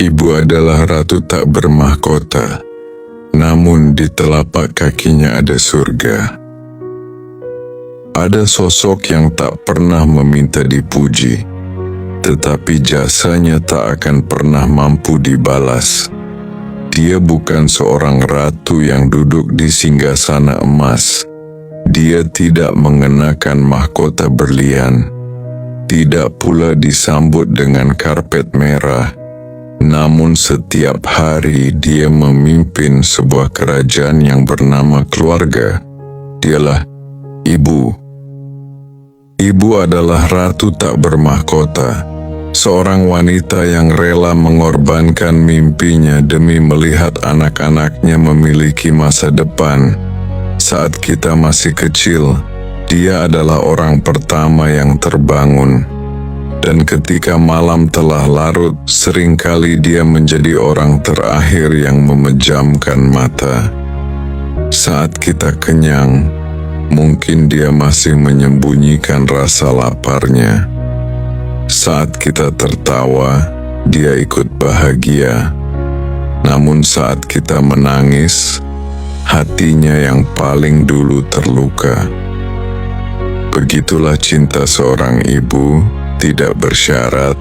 Ibu adalah ratu tak bermahkota, namun di telapak kakinya ada surga. Ada sosok yang tak pernah meminta dipuji, tetapi jasanya tak akan pernah mampu dibalas. Dia bukan seorang ratu yang duduk di singgasana emas. Dia tidak mengenakan mahkota berlian, tidak pula disambut dengan karpet merah. Namun setiap hari dia memimpin sebuah kerajaan yang bernama keluarga. Dialah Ibu. Ibu adalah ratu tak bermahkota, seorang wanita yang rela mengorbankan mimpinya demi melihat anak-anaknya memiliki masa depan. Saat kita masih kecil, dia adalah orang pertama yang terbangun. Dan ketika malam telah larut, seringkali dia menjadi orang terakhir yang memejamkan mata. Saat kita kenyang, mungkin dia masih menyembunyikan rasa laparnya. Saat kita tertawa, dia ikut bahagia. Namun saat kita menangis, hatinya yang paling dulu terluka. Begitulah cinta seorang ibu, tidak bersyarat,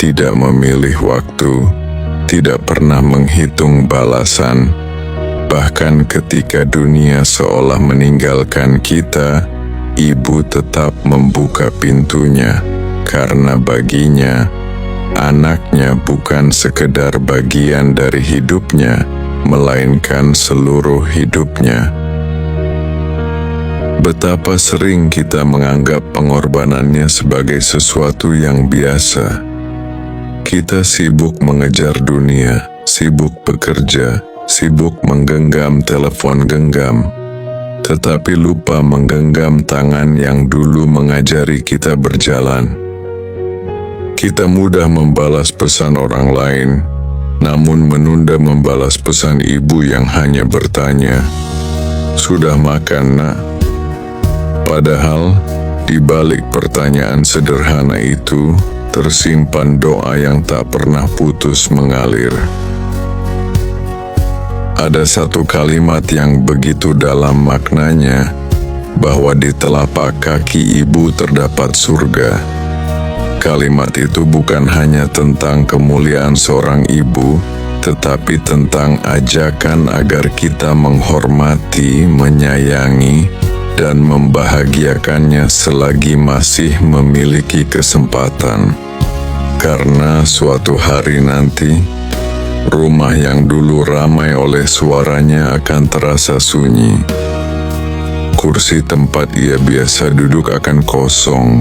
tidak memilih waktu, tidak pernah menghitung balasan. Bahkan ketika dunia seolah meninggalkan kita, ibu tetap membuka pintunya, karena baginya, anaknya bukan sekedar bagian dari hidupnya, melainkan seluruh hidupnya. Betapa sering kita menganggap pengorbanannya sebagai sesuatu yang biasa. Kita sibuk mengejar dunia, sibuk bekerja, sibuk menggenggam telepon genggam, tetapi lupa menggenggam tangan yang dulu mengajari kita berjalan. Kita mudah membalas pesan orang lain, namun menunda membalas pesan ibu yang hanya bertanya, "Sudah makan, Nak?" Padahal, di balik pertanyaan sederhana itu, tersimpan doa yang tak pernah putus mengalir. Ada satu kalimat yang begitu dalam maknanya, bahwa di telapak kaki ibu terdapat surga. Kalimat itu bukan hanya tentang kemuliaan seorang ibu, tetapi tentang ajakan agar kita menghormati, menyayangi, dan membahagiakannya selagi masih memiliki kesempatan. Karena suatu hari nanti, rumah yang dulu ramai oleh suaranya akan terasa sunyi. Kursi tempat ia biasa duduk akan kosong.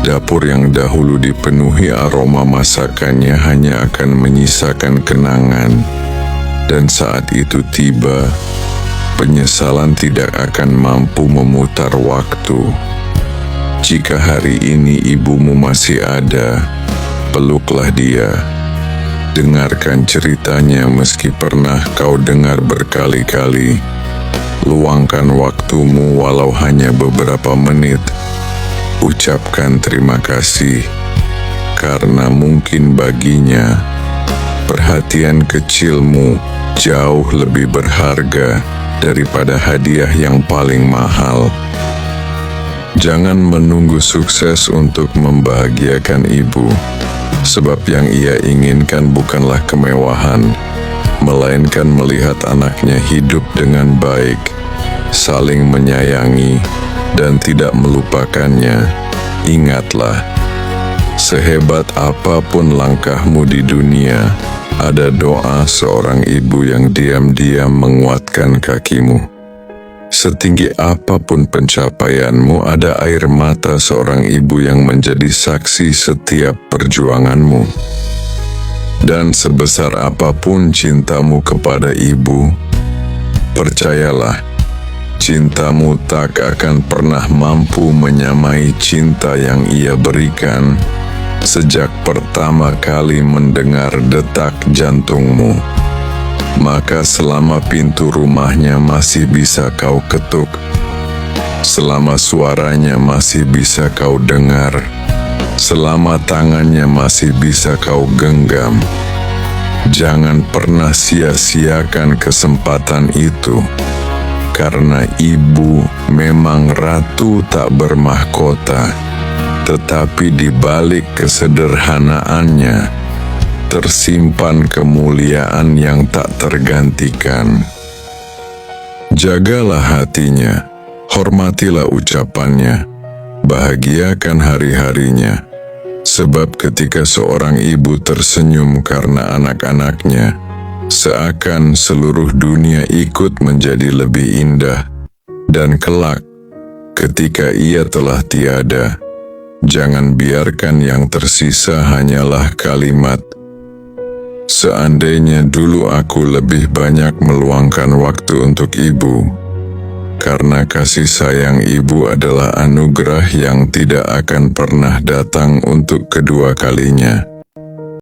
Dapur yang dahulu dipenuhi aroma masakannya hanya akan menyisakan kenangan. Dan saat itu tiba, penyesalan tidak akan mampu memutar waktu. Jika hari ini ibumu masih ada, peluklah dia. Dengarkan ceritanya meski pernah kau dengar berkali-kali. Luangkan waktumu walau hanya beberapa menit. Ucapkan terima kasih, karena mungkin baginya, perhatian kecilmu jauh lebih berharga daripada hadiah yang paling mahal. Jangan menunggu sukses untuk membahagiakan ibu, sebab yang ia inginkan bukanlah kemewahan, melainkan melihat anaknya hidup dengan baik, saling menyayangi, dan tidak melupakannya. Ingatlah, sehebat apapun langkahmu di dunia, ada doa seorang ibu yang diam-diam menguatkan kakimu. Setinggi apapun pencapaianmu, ada air mata seorang ibu yang menjadi saksi setiap perjuanganmu. Dan sebesar apapun cintamu kepada ibu, percayalah, cintamu tak akan pernah mampu menyamai cinta yang ia berikan sejak pertama kali mendengar detak jantungmu. Maka selama pintu rumahnya masih bisa kau ketuk, selama suaranya masih bisa kau dengar, selama tangannya masih bisa kau genggam, Jangan pernah sia-siakan kesempatan itu, karena ibu memang ratu tak bermahkota, tetapi di balik kesederhanaannya tersimpan kemuliaan yang tak tergantikan. Jagalah hatinya, hormatilah ucapannya, bahagiakan hari-harinya, sebab ketika seorang ibu tersenyum karena anak-anaknya, seakan seluruh dunia ikut menjadi lebih indah. Dan kelak, ketika ia telah tiada, jangan biarkan yang tersisa hanyalah kalimat, "Seandainya dulu aku lebih banyak meluangkan waktu untuk ibu," karena kasih sayang ibu adalah anugerah yang tidak akan pernah datang untuk kedua kalinya.